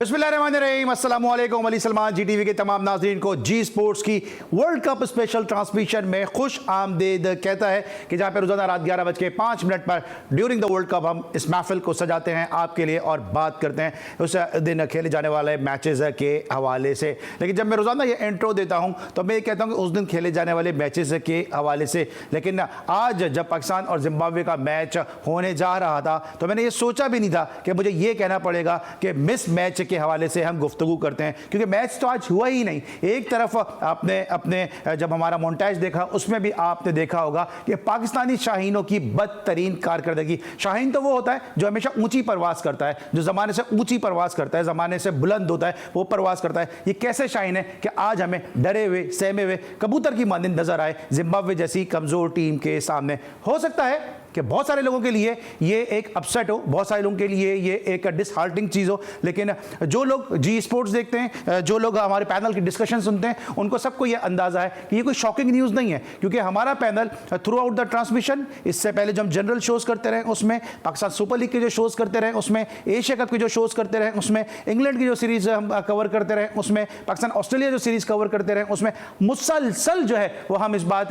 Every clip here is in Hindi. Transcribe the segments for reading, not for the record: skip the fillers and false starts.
बिस्मिल्लाहिर्रहमानिर्रहीम, अस्सलामु अलैकुम। अली सलमान जी टीवी के तमाम नाज़रीन को जी स्पोर्ट्स की वर्ल्ड कप स्पेशल ट्रांसमिशन में खुश आमदीद कहता है कि जहां पर रोज़ाना रात 11:05 पर ड्यूरिंग द वर्ल्ड कप हम इस महफिल को सजाते हैं आपके लिए और बात करते हैं उस दिन खेले जाने वाले मैचेस के हवाले से। लेकिन जब मैं रोज़ाना ये इंट्रो देता हूँ तो मैं ये कहता हूँ कि उस दिन खेले जाने वाले मैचेस के हवाले से, लेकिन आज जब पाकिस्तान और जिम्बाब्वे का मैच होने जा रहा था तो मैंने ये सोचा भी नहीं था कि मुझे ये कहना पड़ेगा कि मिस मैच के हवाले से हम गुफ्तगू करते हैं, क्योंकि मैच तो आज हुआ ही नहीं। एक तरफ आपने अपने जब हमारा मोन्टाज देखा उसमें भी आपने देखा होगा कि पाकिस्तानी शाहीनों की बदतरीन कारकर्दगी। शाहीन तो वो होता है जो हमेशा ऊंची परवास करता है, जो ज़माने से ऊंची परवास करता है, ज़माने से बुलंद होता है, वो परवास करता है। ये कैसे शाहीन है कि आज हमें डरे हुए सहमे हुए कबूतर की मानंद नजर आए जिम्बाब्वे जैसी कमज़ोर टीम के सामने। हो सकता है कि बहुत सारे लोगों के लिए ये एक अपसेट हो, बहुत सारे लोगों के लिए ये एक डिसहार्टनिंग चीज़ हो, लेकिन जो लोग जी स्पोर्ट्स देखते हैं, जो लोग हमारे पैनल की डिस्कशन सुनते हैं, उनको सबको ये अंदाज़ा है कि ये कोई शॉकिंग न्यूज़ नहीं है, क्योंकि हमारा panel through out the transmission, इससे पहले जो हम जनरल शोज़ करते रहे उसमें, पाकिस्तान सुपर लीग के जो शोज़ करते रहे उसमें, एशिया कप के जो शोज़ करते रहे उसमें, इंग्लैंड की जो सीरीज़ हम कवर करते रहे उसमें, पाकिस्तान ऑस्ट्रेलिया जो सीरीज़ कवर करते रहे उसमें, मुसलसल जो है वो हम इस बात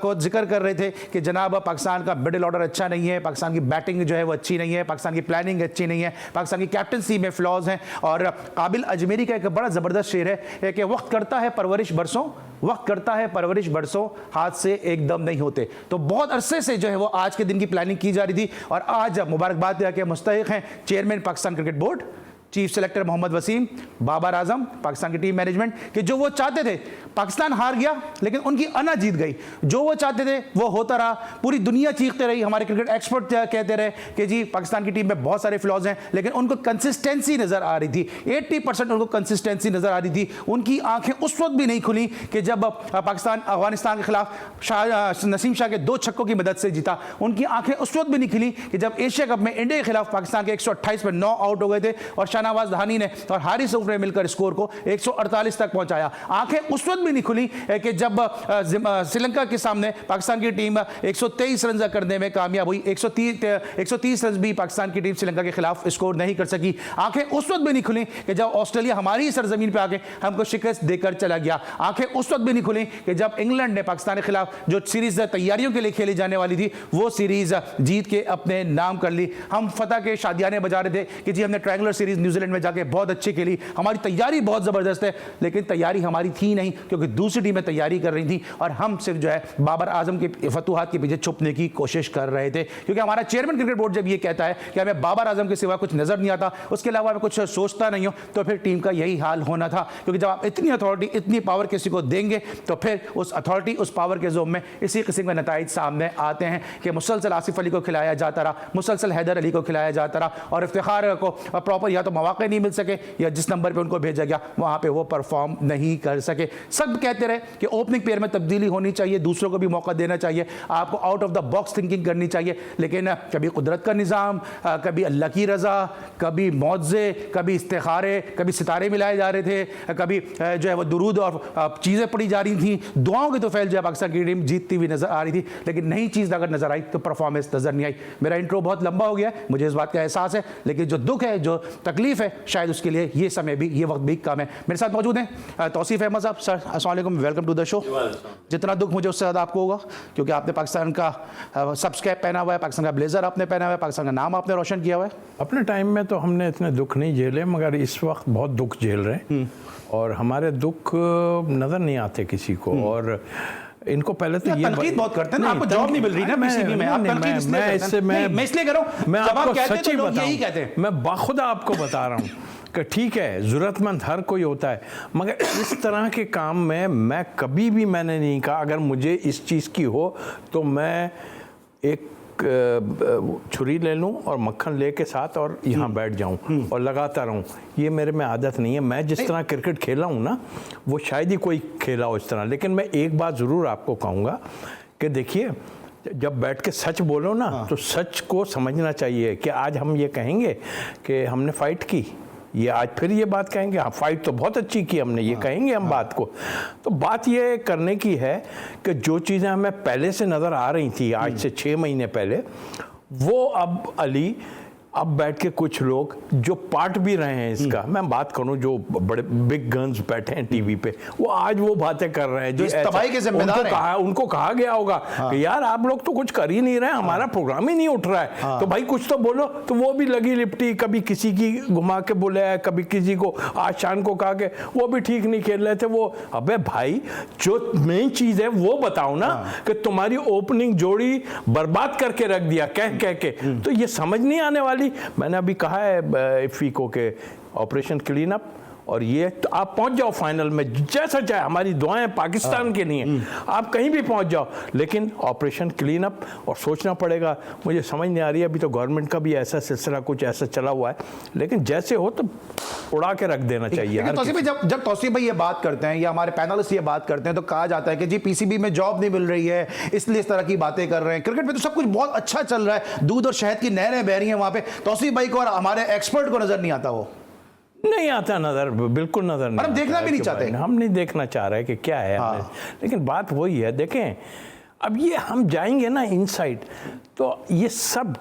को जिक्र कर रहे थे कि जनाब पाकिस्तान का मिडिल ऑर्डर अच्छा नहीं है, पाकिस्तान की बैटिंग जो है वो अच्छी नहीं है, पाकिस्तान की प्लानिंग अच्छी नहीं है, पाकिस्तान की कैप्टनसी में फ्लॉज हैं। और काबिल अजमेरी का एक बड़ा ज़बरदस्त शेर है कि वक्त करता है परवरिश बरसों, वक्त करता है परवरिश बरसों, हाथ से एकदम नहीं होते। तो बहुत अरसे से जो है वो आज के दिन की प्लानिंग की जा रही थी और आज मुबारकबाद के मुस्तहिक हैं chairman Pakistan cricket board, chief selector Mohammad Wasim, Babar Azam, Pakistan की टीम मैनेजमेंट, कि जो वो चाहते थे पाकिस्तान हार गया लेकिन उनकी अना जीत गई। जो वो चाहते थे वो होता रहा, पूरी दुनिया चीखते रही, हमारे क्रिकेट एक्सपर्ट कहते रहे कि जी पाकिस्तान की टीम में बहुत सारे फ्लॉज हैं, लेकिन उनको कंसिस्टेंसी नज़र आ रही थी। 80% उनको कंसिस्टेंसी नज़र आ रही थी। उनकी आंखें उस वक्त भी नहीं खुली कि जब पाकिस्तान अफगानिस्तान के खिलाफ नसीम शाह के 2 छक्कों की मदद से जीता। उनकी आंखें उस वक्त भी नहीं खुली कि जब एशिया कप में इंडिया के खिलाफ पाकिस्तान के 128 पर 9 आउट हो गए थे और शाहनवाज धानी ने और हारिस रऊफ ने मिलकर स्कोर को 148 तक पहुंचाया। आंखें उस वक्त भी नहीं खुली कि जब श्रीलंका के सामने पाकिस्तान की टीम 123 रन करने में कामयाब हुई। 130 रन भी पाकिस्तान की टीम श्रीलंका के खिलाफ स्कोर नहीं कर सकी। आंखें उस वक्त भी नहीं खुली कि जब ऑस्ट्रेलिया हमारी ही सरजमीन पर आके हमको शिकस्त देकर चला गया। आंखें उस वक्त भी नहीं खुली कि जब इंग्लैंड ने पाकिस्तान के खिलाफ जो सीरीज तैयारियों के लिए खेली जाने वाली थी वो सीरीज जीत के अपने नाम कर ली। हम फतह के शादियाने बजा रहे थे कि जी हमने ट्रायंगुलर सीरीज न्यूजीलैंड में जाके बहुत अच्छी खेली, हमारी तैयारी बहुत ज़बरदस्त है, लेकिन तैयारी हमारी थी नहीं, क्योंकि दूसरी टीमें तैयारी कर रही थी और हम सिर्फ जो है बाबर आजम के फतूहात के पीछे छुपने की कोशिश कर रहे थे। क्योंकि हमारा चेयरमैन क्रिकेट बोर्ड जब ये कहता है कि हमें बाबर आजम के सिवा कुछ नज़र नहीं आता, उसके अलावा मैं कुछ सोचता नहीं हूँ, तो फिर टीम का यही हाल होना था। क्योंकि जब आप इतनी अथॉरिटी, इतनी पावर किसी को देंगे तो फिर उस अथॉरिटी, उस पावर के जोम में इसी किस्म के नताइज सामने आते हैं कि मुसलसल आसिफ अली को खिलाया जाता रहा, मुसलसल हैदर अली को खिलाया जाता रहा और इफ्तिखार को प्रॉपर या तो मौके नहीं मिल सके या जिस नंबर पे उनको भेजा गया वहां पे वो परफॉर्म नहीं कर सके। सब कहते रहे कि ओपनिंग पेयर में तब्दीली होनी चाहिए, दूसरों को भी मौका देना चाहिए, आपको out of the box thinking करनी चाहिए, लेकिन कभी कुदरत का निज़ाम, कभी अल्लाह की रज़ा, कभी मौज़े, कभी इस्तिखारे, कभी सितारे मिलाए जा रहे थे, कभी जो है वो दुरूद और चीज़ें पड़ी जा रही थी। दुआओं की तो फैल जो है पाकिस्तान की टीम जीतती हुई नजर आ रही थी, लेकिन नई चीज़ अगर नजर आई तो परफॉर्मेंस नजर नहीं आई। मेरा इंट्रो बहुत लंबा हो गया, मुझे इस बात का एहसास है, लेकिन जो दुख है, जो तकलीफ है, शायद उसके लिए ये समय भी, ये वक्त भी कम है। मेरे साथ मौजूद हैं तौसीफ अहमद साहब। सर अस्सलाम वालेकुम, वेलकम टू द शो। जितना दुख मुझे उससे ज़्यादा आपको होगा, क्योंकि आपने पाकिस्तान का सबस्कैप पहना हुआ है, पाकिस्तान का ब्लेजर आपने पहना हुआ है, पाकिस्तान का नाम आपने रोशन किया हुआ है। अपने टाइम में तो हमने इतने दुख नहीं झेले, मगर इस वक्त बहुत दुख झेल रहे हैं और हमारे दुख नज़र नहीं आते किसी को। और इनको पहले तो ये तनकीद बहुत करते हैं ना, आपको जॉब नहीं मिल रही ना किसी भी में, आप तनकीद इसलिए करो, मैं आपको सच्ची यही कहते हैं, मैं बाखुदा आपको बता रहा हूँ कि ठीक है, ज़रूरतमंद हर कोई होता है, मगर इस तरह के काम में मैं कभी भी मैंने नहीं कहा अगर मुझे इस चीज़ की हो तो मैं एक छुरी ले लूं और मक्खन ले के साथ और यहाँ बैठ जाऊं और लगाता रहूं। ये मेरे में आदत नहीं है। मैं जिस तरह क्रिकेट खेला हूँ ना, वो शायद ही कोई खेला हो इस तरह। लेकिन मैं एक बात ज़रूर आपको कहूँगा कि देखिए, जब बैठ के सच बोलो ना तो सच को समझना चाहिए कि आज हम ये कहेंगे कि हमने फ़ाइट की, ये आज फिर ये बात कहेंगे हाँ फाइट तो बहुत अच्छी की हमने, ये कहेंगे हम बात को। तो बात ये करने की है कि जो चीज़ें हमें पहले से नज़र आ रही थी, आज से 6 महीने पहले, वो अब अली अब बैठ के कुछ लोग जो पार्ट भी रहे हैं इसका, मैं बात करूं जो बड़े बिग गन्स बैठे हैं टीवी पे, वो आज वो बातें कर रहे हैं जो इस तबाही के जिम्मेदार हैं। उनको कहा गया होगा कि यार आप लोग तो कुछ कर ही नहीं रहे, हमारा प्रोग्राम ही नहीं उठ रहा है, तो भाई कुछ तो बोलो। तो वो भी लगी लिपटी, कभी किसी की घुमा के बोले, कभी किसी को आज शान को कहा के वो भी ठीक नहीं खेल रहे थे वो। अबे भाई जो मेन चीज है वो बताओ ना, कि तुम्हारी ओपनिंग जोड़ी बर्बाद करके रख दिया कह के, तो ये समझ नहीं आने वाली। मैंने अभी कहा है फीको के ऑपरेशन क्लीन अप, और ये तो आप पहुंच जाओ फाइनल में जैसा चाहे, हमारी दुआएं पाकिस्तान के लिए, आप कहीं भी पहुंच जाओ, लेकिन ऑपरेशन क्लीन अप और सोचना पड़ेगा। मुझे समझ नहीं आ रही है, अभी तो गवर्नमेंट का भी ऐसा सिलसिला कुछ ऐसा चला हुआ है, लेकिन जैसे हो तो उड़ा के रख देना चाहिए। तौसीफ भाई, जब तौसीफ भाई ये बात करते हैं या हमारे पैनलिस्ट ये बात करते हैं, तो कहा जाता है कि जी पीसीबी में जॉब नहीं मिल रही है इसलिए इस तरह की बातें कर रहे हैं। क्रिकेट में तो सब कुछ बहुत अच्छा चल रहा है, दूध और शहद की नहरें बह रही हैं वहां पे। तौसीफ भाई को और हमारे एक्सपर्ट को नजर नहीं आता, वो नहीं आता नजर, बिल्कुल नजर नहीं, हम देखना भी नहीं चाहते, हम नहीं देखना चाह रहे कि क्या है। लेकिन बात वही है, देखें अब ये हम जाएंगे ना इनसाइड, तो ये सब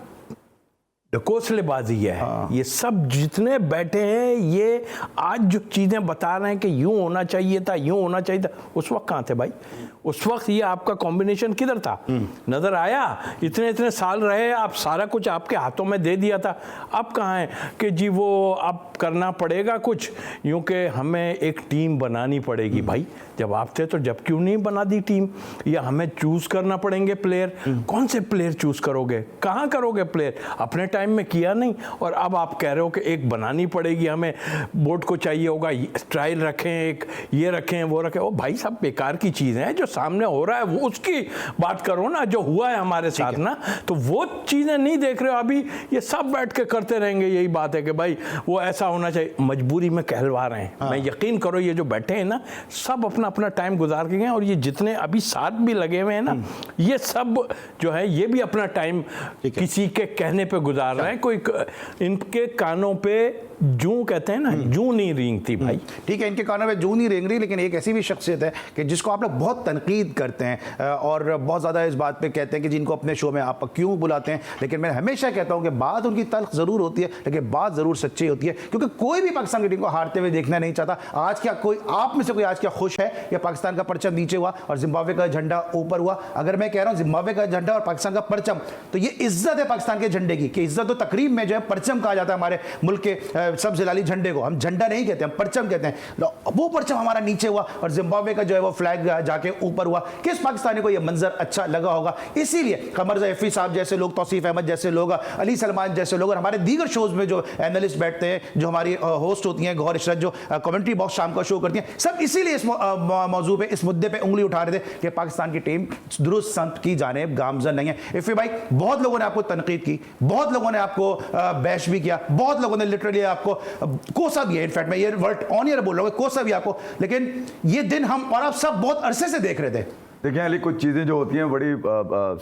ढकोसलेबाजी है। ये सब जितने बैठे हैं, ये आज जो चीजें बता रहे हैं कि यूं होना चाहिए था, यूं होना चाहिए था, उस वक्त कहाँ थे भाई? उस वक्त ये आपका कॉम्बिनेशन किधर था? नजर आया? इतने इतने साल रहे आप, सारा कुछ आपके हाथों में दे दिया था, अब कहाँ है कि जी वो अब करना पड़ेगा कुछ, यूं कि हमें एक टीम बनानी पड़ेगी। भाई जब आप थे तो जब क्यों नहीं बना दी टीम? या हमें चूज करना पड़ेंगे प्लेयर, कौन से प्लेयर चूज करोगे, कहाँ करोगे प्लेयर? अपने टाइम में किया नहीं, और अब आप कह रहे हो कि एक बनानी पड़ेगी, हमें बोर्ड को चाहिए होगा ट्रायल रखें, एक ये रखें वो रखें। ओ भाई सब बेकार की चीज़ें हैं, जो सामने हो रहा है वो उसकी बात करो ना, जो हुआ है हमारे साथ ना, तो वो चीज़ें नहीं देख रहे हो अभी। ये सब बैठ के करते रहेंगे, यही बात है कि भाई वो ऐसा होना चाहिए, मजबूरी में कहलवा रहे हैं। मैं यकीन करो ये जो बैठे हैं ना, सब अपना अपना टाइम गुजार के गए, और ये जितने अभी साथ भी लगे हुए हैं ना, ये सब जो है ये भी अपना टाइम किसी के कहने पे गुजार रहे हैं। कोई इनके कानों पे जूं कहते हैं ना, जूं नहीं रेंगती भाई। ठीक है, इनके कानों में जूं नहीं रेंग रही, लेकिन एक ऐसी भी शख्सियत है कि जिसको आप लोग बहुत तनकीद करते हैं और बहुत ज़्यादा इस बात पे कहते हैं कि जिनको अपने शो में आप क्यों बुलाते हैं, लेकिन मैं हमेशा कहता हूं कि बात उनकी तल्ख ज़रूर होती है, लेकिन बात ज़रूर सच्ची होती है, क्योंकि कोई भी पाकिस्तान की टीम को हारते हुए देखना नहीं चाहता। आज क्या कोई आप में से कोई आज क्या खुश है या पाकिस्तान का परचम नीचे हुआ और जिम्बाब्वे का झंडा ऊपर हुआ? अगर मैं कह रहा हूँ जिम्बाब्वे का झंडा और पाकिस्तान का परचम, तो ये इज्जत है पाकिस्तान के झंडे की, कि इज्जत तो तकरीब में जो है परचम कहा जाता है हमारे मुल्क के सब जिलाली झंडे को। हम झंडा नहीं कहते, हम परचम कहते हैं। वो परचम हमारा नीचे हुआ और जिम्बाब्वे का जो है वो फ्लैग जाके ऊपर हुआ। किस पाकिस्तानी को ये मंजर अच्छा लगा होगा? इसीलिए कमर ज़ैफ़ी साहब जैसे लोग, तौसीफ अहमद जैसे लोग, अली सलमान जैसे लोग, और हमारे दीगर शोज में जो एनालिस्ट बैठते हैं, जो हमारी होस्ट होती हैं गौर इशरत, जो कमेंट्री बॉक्स शाम का शो करती हैं, सब इसीलिए इस मौजू पे, इस मुद्दे पे उंगली उठा रहे थे कि पाकिस्तान की टीम दुरुस्त संत की जानिब गामजन नहीं है। इफ़ी भाई, बहुत लोगों ने आपको तनकीद की, बहुत लोगों ने आपको बैश भी किया, बहुत लोगों ने लिटरली आपको कोसा भी है। इनफैक्ट मैं ये वर्ड ऑन एयर बोल रहा हूँ, कोसा भी आपको, लेकिन ये दिन हम और आप सब बहुत अरसे से देख रहे थे। देखिए अली, कुछ चीज़ें जो होती हैं बड़ी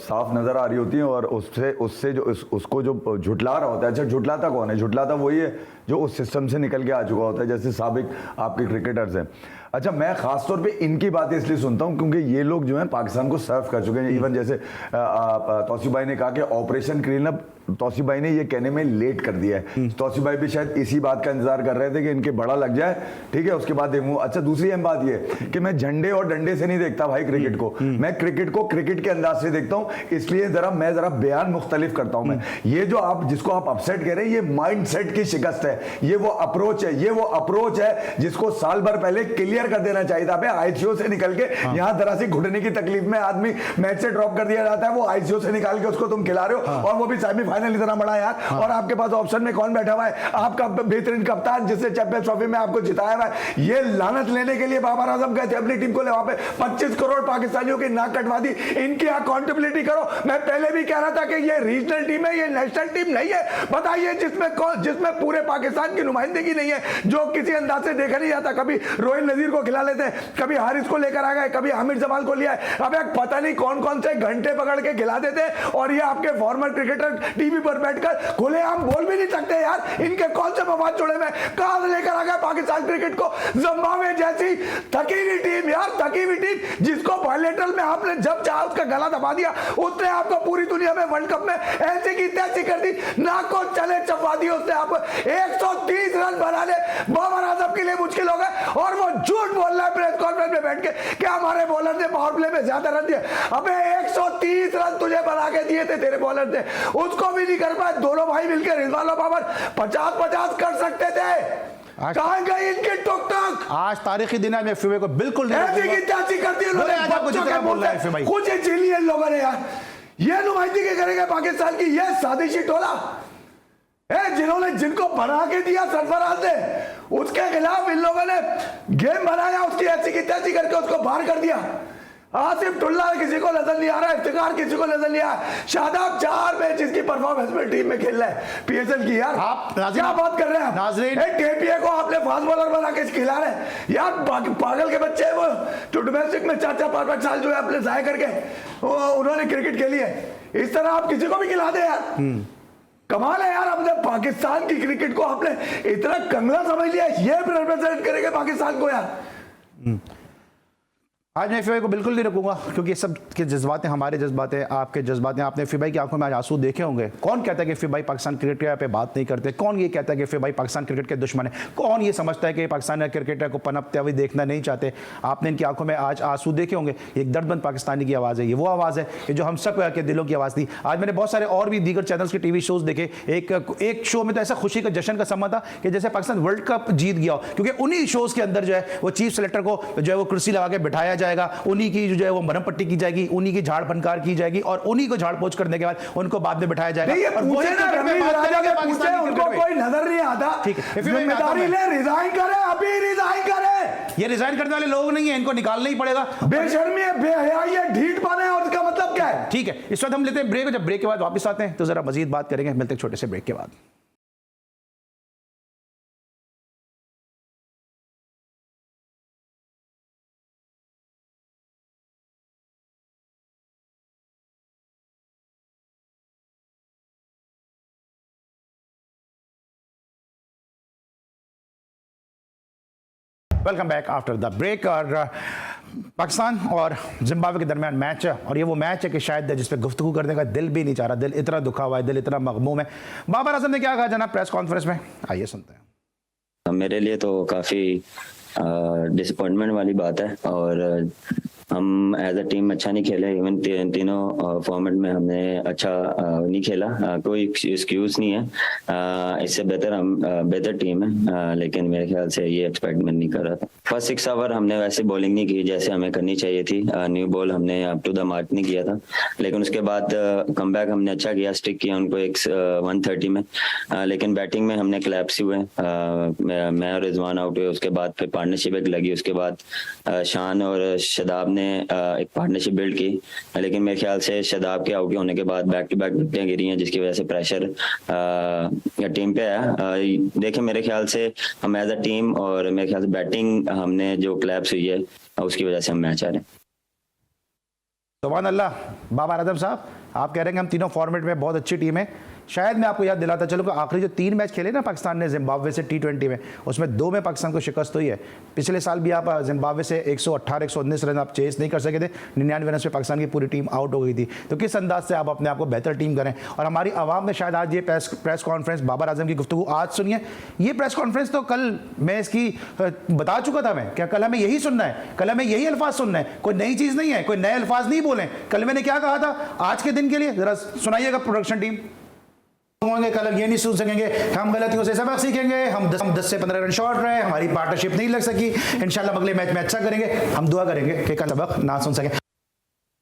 साफ नज़र आ रही होती हैं, और उससे जो उसको जो झुटला रहा होता है, अच्छा झुटलाता कौन है? झुटलाता वही है जो उस सिस्टम से निकल के आ चुका होता है, जैसे साबिक आपके क्रिकेटर्स हैं। अच्छा, मैं खासतौर पे इनकी बातें इसलिए सुनता हूँ क्योंकि ये लोग जो हैं पाकिस्तान को सर्व कर चुके हैं। इवन जैसे तौसीफ भाई ने कहा कि ऑपरेशन क्लीन अप, तौसीफ भाई ने ये कहने में लेट कर दिया है। तौसीफ भाई भी शायद इसी बात का इंतजार कर रहे थे कि इनके बड़ा लग जाए, ठीक है, उसके बाद देखूँ। अच्छा, दूसरी अहम बात ये कि मैं झंडे और डंडे से नहीं देखता भाई क्रिकेट को, मैं क्रिकेट को क्रिकेट के अंदाज से देखता हूँ, इसलिए मैं जरा बयान मुख्तलिफ करता हूँ। मैं ये जो आप जिसको आप अपसेट कह रहे हैं, ये माइंड सेट की शिकस्त है, ये वो अप्रोच है, ये वो अप्रोच है जिसको साल भर पहले क्लियर कर देना चाहिए था। आईसीयू से निकल के यहाँ जरा सी घुटने की तकलीफ में आदमी मैच से ड्रॉप कर दिया जाता है, वो आईसीयू से निकाल के उसको तुम खिला रहे हो, और वो भी सेमीफाइनल इतना बड़ा यार। और आपके पास ऑप्शन में कौन बैठा हुआ है? आपका बेहतरीन कप्तान जिससे चैंपियंस ट्रॉफी में आपको जिताया हुआ है। ये लानत लेने के लिए बाबर आजम गए थे अपनी टीम को ले, वहां पे 25 करोड़ पाकिस्तानियों की नाक कटवा दी। इनकी अकाउंटेबिलिटी करो। मैं पहले भी कह रहा था कि ये रीजनल टीम है, ये नेशनल टीम नहीं है। बताइए जिसमें पूरे पाकिस्तान की नुमाइंदगी नहीं है, जो किसी अंदाज से देखा नहीं जाता। कभी रोहित नजीर तनवीर को खिला लेते, कभी हारिस को लेकर आ गए, कभी हामिद जमाल को लिया है। अब एक पता नहीं कौन कौन से घंटे पकड़ के खिला देते, और ये आपके फॉर्मर क्रिकेटर टीवी पर बैठकर खुलेआम बोल भी नहीं सकते यार, इनके कौन से मफाद जुड़े में। कहां से लेकर आ गए पाकिस्तान क्रिकेट को, जिम्बाब्वे जैसी थकी हुई टीम यार, थकी हुई टीम जिसको बायलेटरल में आपने जब चाहा उसका गला दबा दिया, उसने आपको पूरी दुनिया में वर्ल्ड कप में ऐसी की तैसी कर दी, नाक को चले चपा दी उसने आपको। 130 रन बनाने बाबर आजम के लिए मुश्किल हो गए, और वो झूठ बोल रहा है प्रेस कॉन्फ्रेंस में बैठ के कि हमारे बॉलर ने पावर प्ले में ज्यादा रन दिए। अबे 130 रन तुझे बना के दिए थे तेरे बॉलर ने, उसको भी नहीं कर पाए। दोनों भाई मिलकर रिजवान और बाबर 50-50 कर सकते थे। कहां गई इनकी टुक टुक? आज तारीखी दिन है, मैं FIBA को बिल्कुल नहीं ऐसी की तैसी करती है बोले, आज आपको जितना बोल रहा है FIBA। कुछ झेली है लोगों ने यार, ये नुमाइंदगी के करेंगे पाकिस्तान की, ये साजिशी टोला है जिन्होंने जिनको बना के दिया सरफराज ने, उसके खिलाफ इन लोगों ने गेम बनाया, उसकी ऐसी की तैसी करके उसको बाहर कर दिया। आसिफ टुल्ला किसी को नजर नहीं आ रहा, इफ्तिकार किसी को नजर नहीं आ रहा, शादाब 4 मैच इसकी परफॉर्मेंस में टीम में खेल रहा है PSL की यार। आप क्या बात कर रहे हैं नाज़रीन, KPA को आपने फास्ट बॉलर बना के खिला रहे हैं यार, पागल के बच्चे हैं वो, जो डोमेस्टिक में 4-5 साल जो है अपने जाया करके उन्होंने क्रिकेट खेली है, इस तरह आप किसी को भी खिला दे यार। कमाल है यार, अपने पाकिस्तान की क्रिकेट को आपने इतना कंगला समझ लिया, ये रिप्रेजेंट करेंगे पाकिस्तान को यार। आज मैं FIBA को बिल्कुल नहीं रखूंगा, क्योंकि सब के जज्बात हैं, हमारे जज्बात हैं, आपके जज्बात हैं। आपने FIBA की आंखों में आज आंसू देखे होंगे। कौन कहता है कि FIBA पाकिस्तान क्रिकेट पे बात नहीं करते? कौन ये कहता है कि FIBA पाकिस्तान क्रिकेट के दुश्मन है? कौन ये समझता है कि पाकिस्तान क्रिकेटर को पनपते हुए देखना नहीं चाहते? आपने इनकी आंखों में आज आंसू देखे होंगे। एक दर्दमंद पाकिस्तानी की आवाज़ है, ये वो आवाज़ है कि जो हम सब के दिलों की आवाज़ थी। आज मैंने बहुत सारे और भी दीगर चैनल्स के TV शोज़ देखे, एक शो में तो ऐसा खुशी का जश्न का समा था कि जैसे पाकिस्तान वर्ल्ड कप जीत गया हो, क्योंकि उन्हीं शोज़ के अंदर जो है वो चीफ सेलेक्टर को जो है वो कुर्सी लगा के बिठाया जाएगा, उन्हीं की जो है वो मरहम पट्टी की जाएगी, उन्हीं की झाड़ फनकार की जाएगी, और उन्हीं को झाड़ पोंछ करने के बाद उनको बाद में बिठाया जाएगा। और वही ना रमीज राजा के पूछे, उनको कोई नजर नहीं आता। ठीक है, जिम्मेदारी ले, रिजाइन करे, अभी रिजाइन करे। ये रिजाइन करने वाले लोग नहीं है, इनको निकालना ही पड़ेगा। बेशर्मी है, बेहयाई है, ढीठ पाना है, उसका मतलब क्या है? ठीक है, इस वक्त हम लेते हैं ब्रेक, जब ब्रेक के बाद वापस आते हैं तो जरा मजीद बात करेंगे। मिलते हैं छोटे से ब्रेक के बाद। Welcome back after the break. और पाकिस्तान और जिम्बाब्वे के दरमियान मैच है, और ये वो मैच है कि शायद जिस पे गुफ्तगू करने का दिल भी नहीं चाह रहा, दिल इतना दुखा हुआ है, दिल इतना मगमूम है। बाबर आजम ने क्या कहा जनाब प्रेस कॉन्फ्रेंस में, आइए सुनते हैं। मेरे लिए तो काफ़ी डिसअपॉइंटमेंट वाली बात है, और हम एज अ टीम अच्छा नहीं खेले। इवन तीनों फॉर्मेट में हमने अच्छा नहीं खेला, कोई एक्सक्यूज नहीं है। इससे बेहतर हम बेहतर टीम है, लेकिन मेरे ख्याल से ये एक्सपेक्ट मैं नहीं कर रहा था। फर्स्ट 6 ओवर हमने वैसे बॉलिंग नहीं की जैसे हमें करनी चाहिए थी, न्यू बॉल हमने अप टू द मार्क नहीं किया था, लेकिन उसके बाद कमबैक हमने अच्छा किया, स्टिक किया उनको 130 में, लेकिन बैटिंग में हमने क्लैप्स हुए। मैं और रिजवान आउट हुए, उसके बाद फिर पार्टनरशिप एक लगी, उसके बाद शान और शदाब ने एक पार्टनरशिप बिल्ड की, लेकिन मेरे ख्याल से शदाब के आउट होने के बाद बैक टू बैक विकेटें गिरी हैं, जिसकी वजह से प्रेशर टीम पे आया। देखिए मेरे ख्याल से हम एज अ टीम, और मेरे ख्याल से बैटिंग हमने जो क्लैप्स हुई है उसकी वजह से हम मैच आ रहे हैं। सुभान अल्लाह। बाबर आजम साहब, आप कह रहे हैं कि हम तीनों फॉर्मेट में बहुत अच्छी टीम है। शायद मैं आपको याद दिलाता चलूँ कि आखिरी जो 3 मैच खेले ना पाकिस्तान ने जिम्बाब्वे से T20 में, उसमें 2 में पाकिस्तान को शिकस्त हुई है। पिछले साल भी आप जिम्बाब्वे से 118-119 रन आप चेस नहीं कर सके थे, 99 रन पे पाकिस्तान की पूरी टीम आउट हो गई थी। तो किस अंदाज से आप अपने आप को बेहतर टीम करें? और हमारी आवाम ने शायद आज ये प्रेस कॉन्फ्रेंस, बाबर आजम की गुफ्तगू आज सुनिए। ये प्रेस कॉन्फ्रेंस तो कल मैं इसकी बता चुका था, मैं क्या कल हमें यही सुनना है, कल हमें यही अल्फाज सुनना है, कोई नई चीज़ नहीं है, कोई नए अल्फाज नहीं बोले। कल मैंने क्या कहा था आज के दिन के लिए, जरा सुनाइएगा प्रोडक्शन टीम। होंगे कल ये नहीं सुन सकेंगे, हम गलतियों से सबक सीखेंगे, हम 10 से 15 रन शॉर्ट रहे, हमारी पार्टनरशिप नहीं लग सकी, इंशाल्लाह अगले मैच में अच्छा करेंगे। हम दुआ करेंगे कि कल सबक ना सुन सके।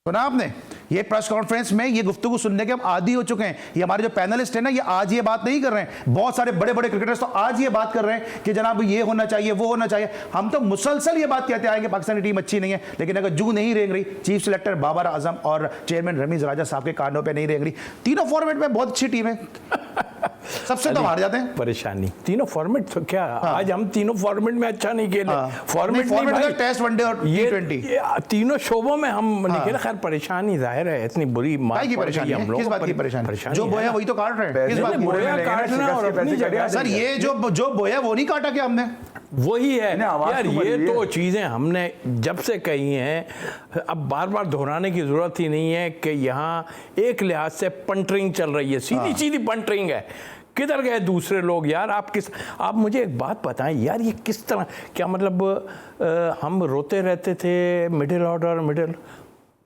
सुना आपने ये प्रेस कॉन्फ्रेंस में ये गुफ्तगू सुनने के हम आदी हो चुके हैं। ये हमारे जो पैनलिस्ट हैं ना, ये आज ये बात नहीं कर रहे हैं, बहुत सारे बड़े बड़े क्रिकेटर्स तो आज ये बात कर रहे हैं कि जनाब ये होना चाहिए, वो होना चाहिए। हम तो मुसलसल ये बात कहते आएंगे पाकिस्तानी टीम अच्छी नहीं है, लेकिन अगर जू नहीं रेंग रही, चीफ सिलेक्टर बाबर आजम और चेयरमैन रमीज राजा साहब के कानों पर नहीं रेंग रही। तीनों फॉर्मेट में बहुत अच्छी टीम है। सबसे तो हार जाते हैं। परेशानी तीनों फॉर्मेट तो क्या आज हम तीनों फॉर्मेट में अच्छा नहीं खेले। फॉर्मेट नहीं भाई, टेस्ट, वनडे और T20 ये तीनों शोबों में हम नहीं खेले। खैर परेशानी जाहिर है, इतनी बुरी की परेशानी है? किस बात की परेशानी? जो बोया वही तो काट रहे हैं। किस बात की? बोया काटना और अपनी जगह सर ये जो बोया वो नहीं काटा क्या हमने? वही है यार, तो ये तो चीजें हमने जब से कही हैं, अब बार बार दोहराने की जरूरत ही नहीं है कि यहाँ एक लिहाज से पंटरिंग चल रही है, सीधी सीधी पंटरिंग है। किधर गए दूसरे लोग यार? आप मुझे एक बात बताएं यार, ये किस तरह, क्या मतलब हम रोते रहते थे मिडिल ऑर्डर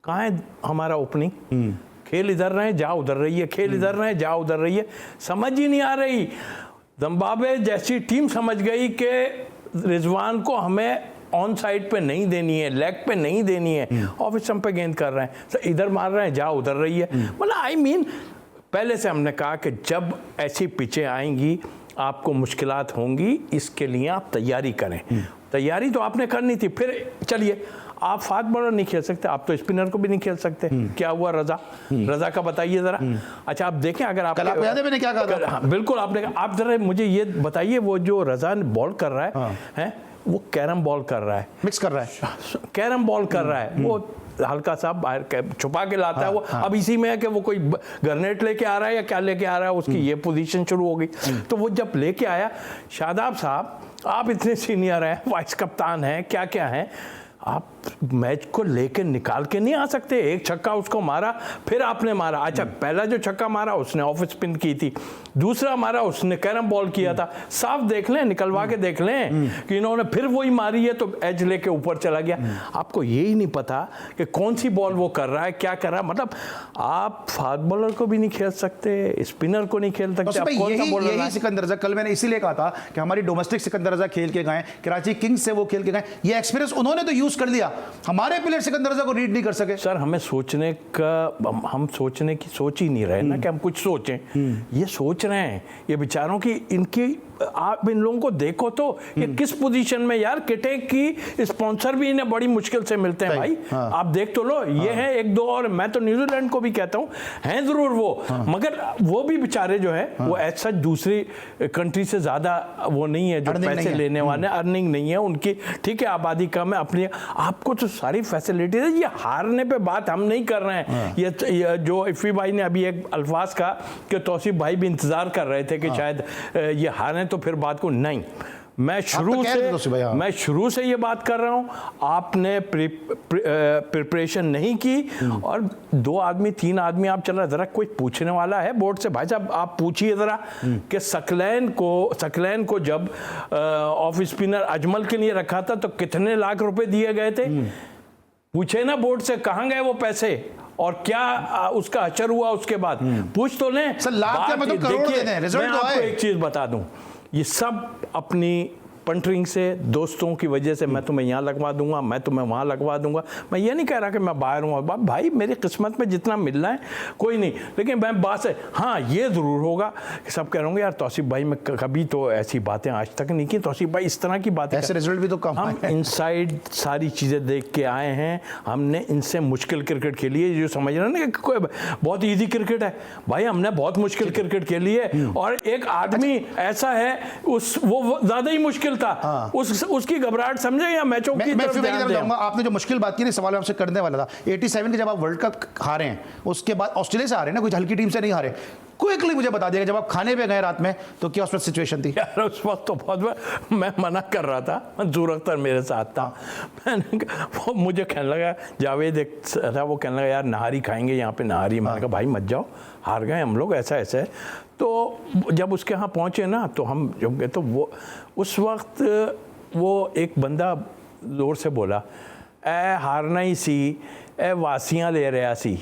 कहाँ है हमारा ओपनिंग? खेल इधर रहे जाओ उधर रही है, खेल इधर रहे जाओ उधर रही है, समझ ही नहीं आ रही। जिम्बाब्वे जैसी टीम समझ गई कि रिजवान को हमें ऑन साइड पे नहीं देनी है, लेग पे नहीं देनी है, ऑफ स्टंप पे गेंद कर रहे हैं, तो इधर मार रहे हैं जाओ उधर रही है। मतलब आई मीन पहले से हमने कहा कि जब ऐसी पिचें आएंगी आपको मुश्किलात होंगी, इसके लिए आप तैयारी करें। तैयारी तो आपने करनी थी। फिर चलिए आप फास्ट बॉलर नहीं खेल सकते, आप तो स्पिनर को भी नहीं खेल सकते। क्या हुआ रजा का बताइए जरा। अच्छा आप देखें, अगर आप आपको याद है मैंने क्या कहा था? हाँ, बिल्कुल आपने, आप जरा मुझे ये बताइए, वो जो रजा बॉल कर रहा है वो कैरम बॉल कर रहा है, मिक्स कर रहा है, कैरम बॉल कर रहा है, वो हल्का सा बाहर छुपा के लाता है वो। अब इसी में है कि वो कोई गरनेट लेके आ रहा है या क्या लेके आ रहा है, उसकी ये पोजीशन शुरू हो गई। तो वो जब लेके आया, शादाब साहब आप इतने सीनियर हैं, वाइस कप्तान हैं, क्या क्या हैं, आप मैच को लेके निकाल के नहीं आ सकते? एक छक्का उसको मारा, फिर आपने मारा। अच्छा पहला जो छक्का मारा उसने ऑफ स्पिन की थी, दूसरा मारा उसने कैरम बॉल किया था। साफ देख लें, निकलवा के देख लें कि इन्होंने फिर वही मारी है तो एज लेके ऊपर चला गया। आपको यही नहीं पता कि कौन सी बॉल वो कर रहा है, क्या कर रहा है। मतलब आप फास्ट बॉलर को भी नहीं खेल सकते, स्पिनर को नहीं खेल सकते। यही सिकंदर रजा, कल मैंने इसीलिए कहा था कि हमारी डोमेस्टिक सिकंदर रजा खेल के गए, कराची किंग्स से वो खेल के गए, ये एक्सपीरियंस उन्होंने तो यूज कर लिया, हमारे प्लेयर सिकंदर रजा को रीड नहीं कर सके। सर हमें सोचने की सोच ही नहीं रहे ना कि हम कुछ सोचें। ये सोच रहे हैं ये बेचारों की, इनकी आप इन लोगों को देखो तो ये किस पोजीशन में यार, किटे की स्पॉन्सर भी इन्हें बड़ी मुश्किल से मिलते हैं भाई। आप देख तो लो, ये है एक दो, और मैं तो न्यूजीलैंड को भी कहता हूं हैं जरूर वो, मगर वो भी बेचारे जो है वो ऐसा दूसरी कंट्री से ज्यादा वो नहीं है जो पैसे लेने वाले, अर्निंग नहीं है उनकी, ठीक है आबादी कम है अपनी, आपको तो सारी फैसिलिटी है। ये हारने पे बात हम नहीं कर रहे हैं। ये जो इफ़ी भाई ने अभी एक अल्फाज कहा कि तौसीफ भाई भी इंतजार कर रहे थे कि शायद ये हारें तो फिर बात को, नहीं मैं शुरू से ये बात कर रहा हूं, आपने प्रिपरेशन नहीं की और 2 आदमी 3 आदमी आप चल रहा, जरा कोई पूछने वाला है बोर्ड से, भाई साहब आप पूछिए जरा कि सकलैन को जब ऑफ स्पिनर अजमल के लिए रखा था तो कितने लाख रुपए दिए गए थे? पूछे ना बोर्ड से, कहां गए वो पैसे और क्या उसका असर हुआ उसके बाद, पूछ तो लें। सर लाख क्या मतलब करोड़ दे दें, रिजल्ट तो आए। आपको एक चीज बता दूं, ये सब अपनी पंटरिंग से, दोस्तों की वजह से, मैं तुम्हें यहाँ लगवा दूंगा, मैं तुम्हें वहाँ लगवा दूंगा। मैं ये नहीं कह रहा कि मैं बाहर हूँ, भाई मेरी किस्मत में जितना मिलना है कोई नहीं, लेकिन मैं बात है, हाँ ये ज़रूर होगा कि सब कह रहे होंगे यार तौसीफ भाई मैं कभी तो ऐसी बातें आज तक नहीं की, तौसीफ भाई इस तरह की बातें, ऐसे रिजल्ट भी तो कम। हम इनसाइड सारी चीज़ें देख के आए हैं, हमने इनसे मुश्किल क्रिकेट खेली है, जो समझ रहे हैं ना कि कोई बहुत ईजी क्रिकेट है, भाई हमने बहुत मुश्किल क्रिकेट खेली है। और एक आदमी ऐसा है वो ज़्यादा ही मुश्किल था, उसकी घबराहट समझे या मैचों की तरफ ध्यान दें। आपने जो मुश्किल बात की, सवाल आपसे करने वाला था, 87 के जब आप वर्ल्ड कप हारे हैं, उसके बाद ऑस्ट्रेलिया से हारे ना, कोई हल्की टीम से नहीं हारे, क्विकली मुझे बता दिया जब आप खाने पे गए रात में तो क्या उस वक्त सिचुएशन थी? यार उस वक्त तो बहुत, मैं मना कर रहा था, मंजूर अख्तर मेरे साथ था, मैंने वो मुझे कहने लगा, जावेद एक था वो कहने लगा यार नहारी खाएंगे यहाँ पे नहारी, मैंने कहा भाई मत जाओ, हार गए हम लोग, ऐसा ऐसा है। तो जब उसके यहाँ पहुँचे ना तो हम जब गए तो वो उस वक्त वो एक बंदा जोर से बोला, ए हारना ही सी, ए वासियाँ ले रहा सी।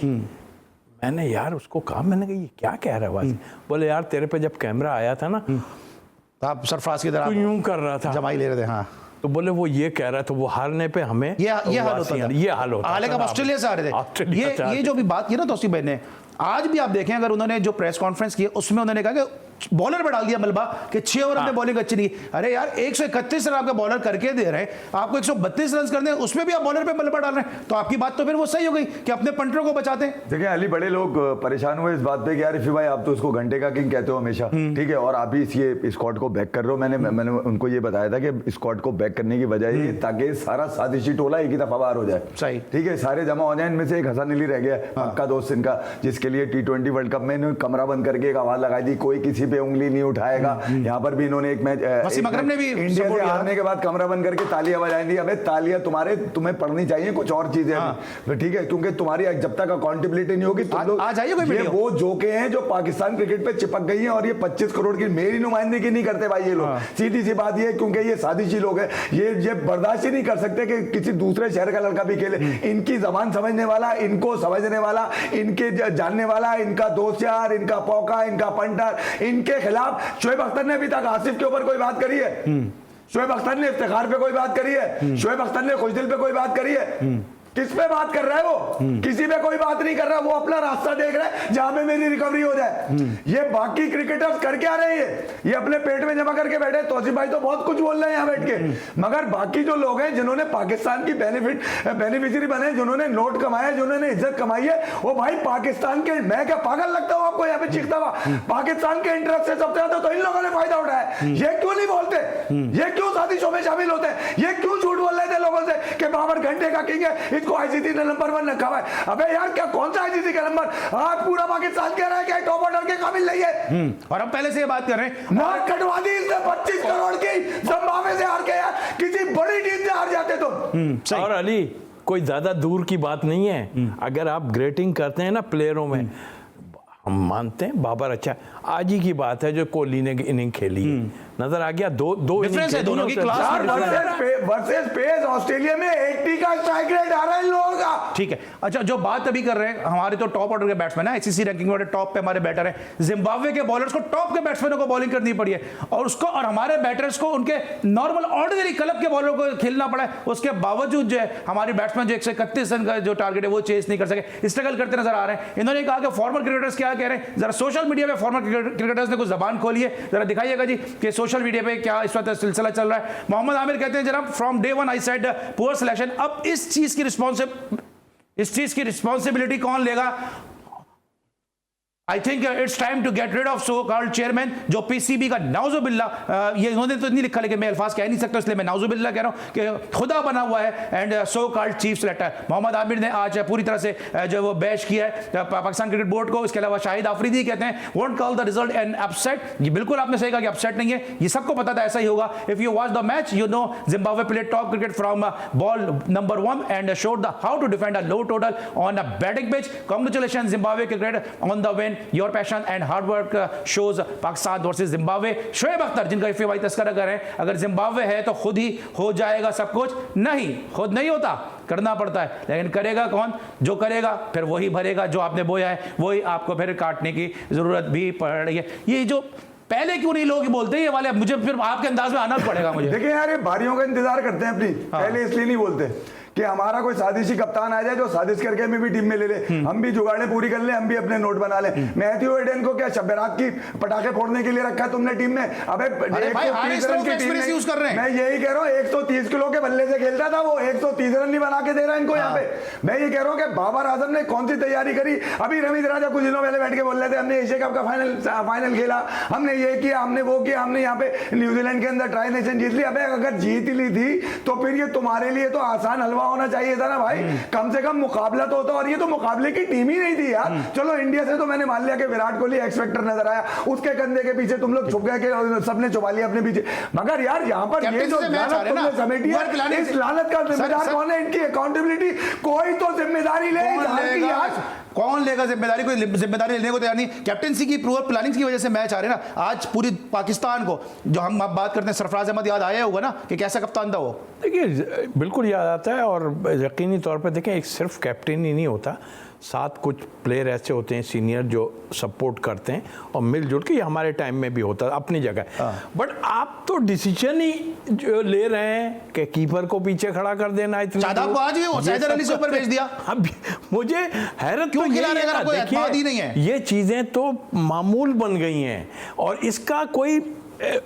मैंने यार उसको कहा, मैंने कहा ये क्या कह रहा है वासी? बोले यार तेरे पे जब कैमरा आया था ना तो आप सरफराज की तरह यूं कर रहा था, जमाई ले रहे थे। हाँ तो बोले वो ये कह रहा था वो हारने पे हमें ये हाल होता था, ये हाल होता हाल है। ऑस्ट्रेलिया से आ रहे थे, ये जो भी बात की ना तौसीफ भाई ने, आज भी आप देखें अगर उन्होंने जो प्रेस कॉन्फ्रेंस की उसमें उन्होंने कहा कि बॉलर पे डाल दिया मलबा कि 6 ओवर में बॉलिंग अच्छी नहीं। अरे यार 131 रन आपका बॉलर करके दे रहे हैं, आपको 132 रन करने, उसमें भी आप बॉलर पे मलबा डाल रहे हैं, तो आपकी बात तो फिर वो सही हो गई कि अपने पंटरों को बचाते हैं। देखिए अली, बड़े लोग परेशान हुए इस बात पे कि यार इफी भाई आप तो उसको घंटे का किंग कहते हो हमेशा, ठीक है, और आप ही ये स्क्वाड को बैक कर रहे हो। मैंने उनको ये बताया था कि स्क्वाड को बैक करने की वजह ये ताकि सारा साजिशी टोला एक ही दफा बाहर हो जाए, सही, ठीक है, सारे जमा हो जाए। इनमें से एक हसन अली रह गया, पक्का दोस्त इनका, जिसके लिए T20 वर्ल्ड कप में इन्होंने कमरा बंद करके एक आवाज लगाई थी, कोई किसी पे उंगली नहीं उठाएगा। यहाँ पर भी इन्होंने एक मैच वसीम अकरम ने भी इंडिया से हारने के बाद कमरा बंद करके तालियां बजाई थी। अबे तालियां तुम्हें पढ़नी चाहिए कुछ और चीजें, ठीक है, क्योंकि तुम्हारी जब तक अकाउंटेबिलिटी नहीं होगी तुम लोग, ये वो जोके हैं जो पाकिस्तान क्रिकेट पे चिपक गई हैं, और ये 25 करोड़ की मेरी नुमाइंदगी नहीं करते भाई ये लोग। सीधी सी बात ये, क्योंकि ये साजिशी लोग हैं, ये बर्दाश्त ही नहीं कर सकते कि किसी दूसरे शहर का लड़का भी खेले। इनकी जबान समझने वाला, इनको समझने वाला, इनके जानने वाला, इनका दोस्त यार, इनका पौका, इनका पंटर, इनके खिलाफ शोएब अख्तर ने अभी तक आसिफ के ऊपर कोई बात करी है? शोएब अख्तर ने इफ्तिखार पे कोई बात करी है? शोएब अख्तर ने खुशदिल पे कोई बात करी है? किस पे बात कर रहा है वो? किसी पे कोई बात नहीं कर रहा, वो अपना रास्ता देख रहा है जहां पे मेरी रिकवरी हो जाए। ये बाकी क्रिकेटर्स कर क्या रहे हैं? ये अपने पेट में जमा करके बैठे। तौसीफ भाई तो बहुत कुछ बोल रहे हैं यहाँ बैठ के, मगर बाकी जो लोग हैं जिन्होंने पाकिस्तान की बेनिफिशियरी बने, जिन्होंने नोट कमाया, जिन्होंने इज्जत कमाई है, वो भाई पाकिस्तान के, मैं क्या पागल लगता हूँ आपको यहाँ पे चीखता हुआ? पाकिस्तान के इंटरेस्ट से सबसे ज्यादा तो इन लोगों ने फायदा उठाया। ये क्यों नहीं बोलते? ये क्यों साजिशों में शामिल होते हैं? ये क्यों झूठ बोल रहे थे लोगों से कि बाबर घंटे का किंग है, इसको आईसीसी ने नंबर 1 रखा हुआ है? अबे यार क्या कौन सा आईसीसी का नंबर? आज पूरा पाकिस्तान कह रहा है कि टॉप ऑर्डर के काबिल नहीं है, और हम पहले से ये बात कर रहे हैं। मार कटवा दी इसने 25 करोड़ की, जिम्बाब्वे से हार के। यार किसी बड़ी टीम से हार जाते तुम। और अली कोई ज्यादा दूर की बात नहीं है। अगर आप ग्रेटिंग करते हैं ना प्लेयरों में, हम मानते हैं बाबर अच्छा, आज ही की बात है जो कोहली ने इनिंग खेली, नजर आ गया। दो डिफरेंस है दोनों की क्लास वर्सेस पेस। ऑस्ट्रेलिया में 80 का स्ट्राइक रेट आ रहा है इन लोगों का, ठीक है। अच्छा, जो बात अभी कर रहे हैं, हमारे तो टॉप ऑर्डर के बैट्समैन है, आईसीसी रैंकिंग में टॉप पे हमारे बैटर हैं। जिम्बाब्वे के बॉलर्स को टॉप के बैट्समैनों को बॉलिंग करनी पड़ी है, और उसको और हमारे बैटर्स को उनके नॉर्मल ऑर्डिनरी क्लब के बॉलर को खेलना पड़ा है। उसके बावजूद जो है हमारे बैट्समैन जो 131 रन का जो टारगेट है वो चेस नहीं कर सके, स्ट्रगल करते नजर आ रहे हैं। इन्होंने कहा कि फॉर्मर क्रिकेटर्स क्या कह रहे हैं, जरा सोशल मीडिया पे फॉर्मर क्रिकेटर्स ने कुछ जबान खोली है, जरा दिखाइएगा जी कि सोशल मीडिया पे क्या इस वक्त सिलसिला चल रहा है। मोहम्मद आमिर कहते हैं जनाब, from day 1 I said poor selection. अब इस चीज की रिस्पॉन्सिबिलिटी कौन लेगा? I think it's time to get rid of so called chairman, जो पीसीबी का नाउजुबिल्ला, ये इन्होंने तो नहीं लिखा लेकिन मैं अल्फाज कह नहीं सकता, इसलिए मैं नाउजुबिल्ला कह रहा हूं कि खुदा बना हुआ है and so called chief selector. Mohammad Aamir ने आज पूरी तरह से जो वो बैश किया है पाकिस्तान क्रिकेट बोर्ड को। इसके अलावा शाहिद आफरीदी कहते हैं won't call the result an upset. ये बिल्कुल आपने सही कहा कि अपसेट नहीं है, ये सबको पता था ऐसा ही होगा। If you watch the match you know Zimbabwe played top cricket from ball number 1 and showed the how to defend a low total on a batting pitch. Congratulation Zimbabwe cricket on the win, your passion and hard work shows Pakistan versus Zimbabwe. Shoaib Akhtar जिनका इफी भाई तस्करा कर रहे हैं, अगर जिम्बाब्वे है तो खुद ही हो जाएगा सब कुछ। नहीं, खुद नहीं होता, करना पड़ता है, लेकिन करेगा कौन? जो करेगा फिर वही भरेगा, जो आपने बोया है वही आपको फिर काटने की जरूरत भी पड़ रही है। ये जो पहले क्यों नहीं लोग बोलते ये वाले, मुझे फिर आपके अंदाज में आना पड़ेगा मुझे। देखिए यार, ये बारियों का इंतजार करते हैं अपनी, पहले इसलिए नहीं बोलते कि हमारा कोई साजिशी कप्तान आ जाए जो साजिश करके हमें भी टीम में ले ले, हम भी जुगाड़े पूरी कर ले, हम भी अपने नोट बना ले। मैथ्यू एडन को क्या शब-ए-रात की पटाखे फोड़ने के लिए रखा है तुमने टीम में? अबे 130 रन की टीम यूज कर रहे हैं। मैं यही कह रहा हूँ, 130 किलो के बल्ले से खेलता था वो, 130 रन नहीं बना के दे रहा है इनको यहाँ पे। मैं ये कह रहा हूँ कि बाबर आजम ने कौन सी तैयारी करी? अभी रमीज राजा कुछ दिनों पहले बैठ के बोल रहे थे हमने एशिया कप का फाइनल खेला, हमने ये किया, हमने वो किया, हमने यहाँ पे न्यूजीलैंड के अंदर ट्राई नेशन जीत ली। अबे अगर जीत ली थी तो फिर ये तुम्हारे लिए तो आसान हलवा होना चाहिए था ना भाई, कम से कम मुकाबला तो होता। और ये तो मुकाबले की टीम ही नहीं थी यार। चलो इंडिया से तो मैंने मान लिया कि विराट कोहली एक्स फैक्टर नजर आया, उसके कंधे के पीछे तुम लोग छुप गए कि सबने छुपा लिया अपने पीछे, मगर यार यहाँ पर ये जो लानत तुमने समेटी है, इस लानत का जिम्मेदार कौन है? इनकी अकाउंटेबिलिटी कोई तो जिम्मेदारी ले। कौन लेगा जिम्मेदारी? कोई जिम्मेदारी लेने को तैयार नहीं। कैप्टनसी की पुअर प्लानिंग की वजह से मैच आ रहे ना आज पूरी पाकिस्तान को, जो हम अब बात करते हैं सरफराज अहमद, याद आया होगा ना कि कैसा कप्तान था वो। देखिए बिल्कुल याद आता है, और यकीनी तौर पर देखें एक सिर्फ कैप्टन ही नहीं होता, साथ कुछ प्लेयर ऐसे होते हैं सीनियर जो सपोर्ट करते हैं और मिलजुल के, ये हमारे टाइम में भी होता है अपनी जगह। बट आप तो डिसीजन ही जो ले रहे हैं कि कीपर को पीछे खड़ा कर देना, इतना शादाब को आज ये सैयद अली से ऊपर भेज दिया। अब मुझे हैरत क्यों तो खिला यही रहे है अगर ना, आपको एतमाद ही नहीं है? ये चीजें तो मामूल बन गई हैं और इसका कोई,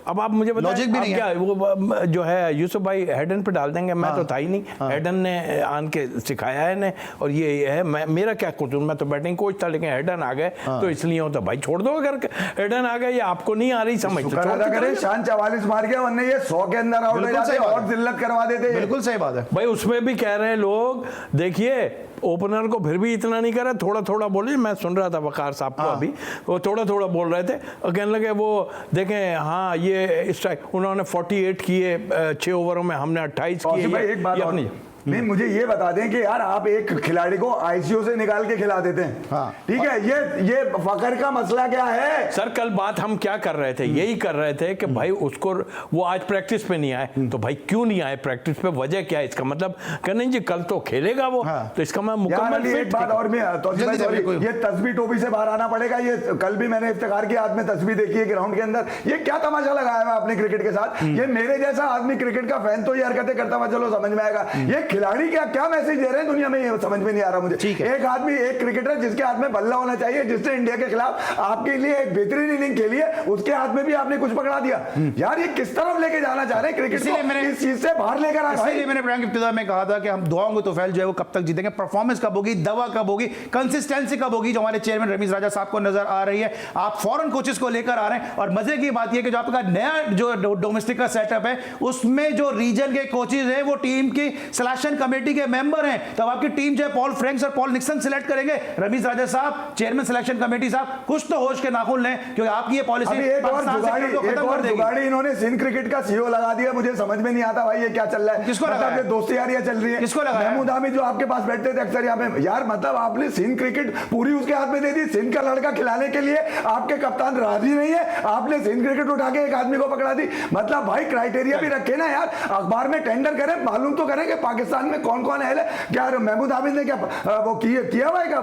अब आप मुझे बताएं लॉजिक भी नहीं क्या वो जो है यूसुफ भाई हेडन पे डाल देंगे, मैं तो था ही नहीं, हेडन ने आन के सिखाया है ने, और ये है मेरा क्या कुछ, मैं तो बैटिंग कोच था लेकिन हेडन आ गए तो इसलिए होता भाई छोड़ दो, अगर हेडन आ गए ये आपको नहीं आ रही समझ तो छोड़ करे। शान 44 मार गया, वरना ये 100 के अंदर आउट हो जाते और जिल्लत करवा देते। बिल्कुल सही बात है भाई। उसमें भी कह रहे हैं लोग, देखिए ओपनर को फिर भी इतना नहीं कर रहा, थोड़ा थोड़ा बोले, मैं सुन रहा था वकार साहब को अभी, वो थोड़ा थोड़ा बोल रहे थे और कहने लगे वो देखें हाँ ये स्ट्राइक उन्होंने 48 किए 6 ओवरों में, हमने 28 किए। भाई एक बात और नहीं, मुझे ये बता दें कि यार आप एक खिलाड़ी को आईसीयू से निकाल के खिला देते हैं, हाँ। ठीक है, ये फकर का मसला क्या है? सर कल बात हम क्या कर रहे थे, यही कर रहे थे कि भाई उसको, वो आज प्रैक्टिस पे नहीं आए तो भाई क्यों नहीं आए प्रैक्टिस पे, वजह क्या है इसका मतलब? नहीं जी कल तो खेलेगा वो, हाँ। तो इसका मैं मुकम्मल एक बात और भी, ये तस्बीह टोपी से बाहर आना पड़ेगा। ये कल भी मैंने इफ्तिखार की हाथ में तस्बीह देखी है ग्राउंड के अंदर, ये क्या तमाशा लगाया है अपने क्रिकेट के साथ? ये मेरे जैसा आदमी क्रिकेट का फैन तो ये हरकतें करता हुआ चलो समझ में आएगा, ये खिलाड़ी क्या मैसेज दे रहे हैं दुनिया में, ये समझ में नहीं आ रहा मुझे। एक आदमी, एक क्रिकेटर जिसके हाथ में बल्ला होना चाहिए, जिसने इंडिया के खिलाफ आपके लिए एक बेहतरीन इनिंग खेली है, उसके हाथ में भी आपने कुछ पकड़ा दिया। यार ये किस तरफ लेके जाना चाह रहे हैं क्रिकेट को? इस चीज से बाहर लेकर आ गए। मैंने प्रोग्राम की इब्तिदा में कहा था कि हम दुआओं तो फैल जो है वो कब तक जीतेंगे, परफॉर्मेंस कब होगी, दवा कब होगी, कंसिस्टेंसी कब होगी, जो हमारे चेयरमैन रमीज राजा साहब को नजर आ रही है। आप फॉरेन कोचेस को लेकर आ रहे हैं और मजे की बात यह कि जो आपका नया जो डोमेस्टिक का सेटअप है उसमें जो रीजन के कोचेस हैं वो टीम की सिलेक्शन कमेटी के मेंबर हैं। तब आपकी टीम जो है पॉल फ्रैंक्स और पॉल निक्सन सिलेक्ट करेंगे, रमीज राजा साहब चेयरमैन सिलेक्शन कमेटी साहब कुछ तो होश के नाखून लें, क्योंकि आपकी ये पॉलिसी जुगाड़ी इन्होंने सिंध क्रिकेट का सीईओ लगा दिया। मुझे समझ में नहीं आता भाई ये क्या चल रहा है, किसको लगा है? दोस्ती यारियां चल रही है, किसको लगा? महमूद हामिद जो आपके पास बैठते थे अक्सर यहाँ पे, यार मतलब आपने सिंध क्रिकेट पूरी उसके हाथ में दे दी। सिंध का लड़का खिलाने के लिए आपके कप्तान राजी नहीं है, आपने सिंध क्रिकेट उठा के एक आदमी को पकड़ा दी। मतलब भाई क्राइटेरिया भी रखे ना यार, अखबार में टेंडर करें, मालूम तो करें कि पाकिस्तान में कौन कौन है। क्या महमूद हामिद ने क्या वो किया हुआ है, क्या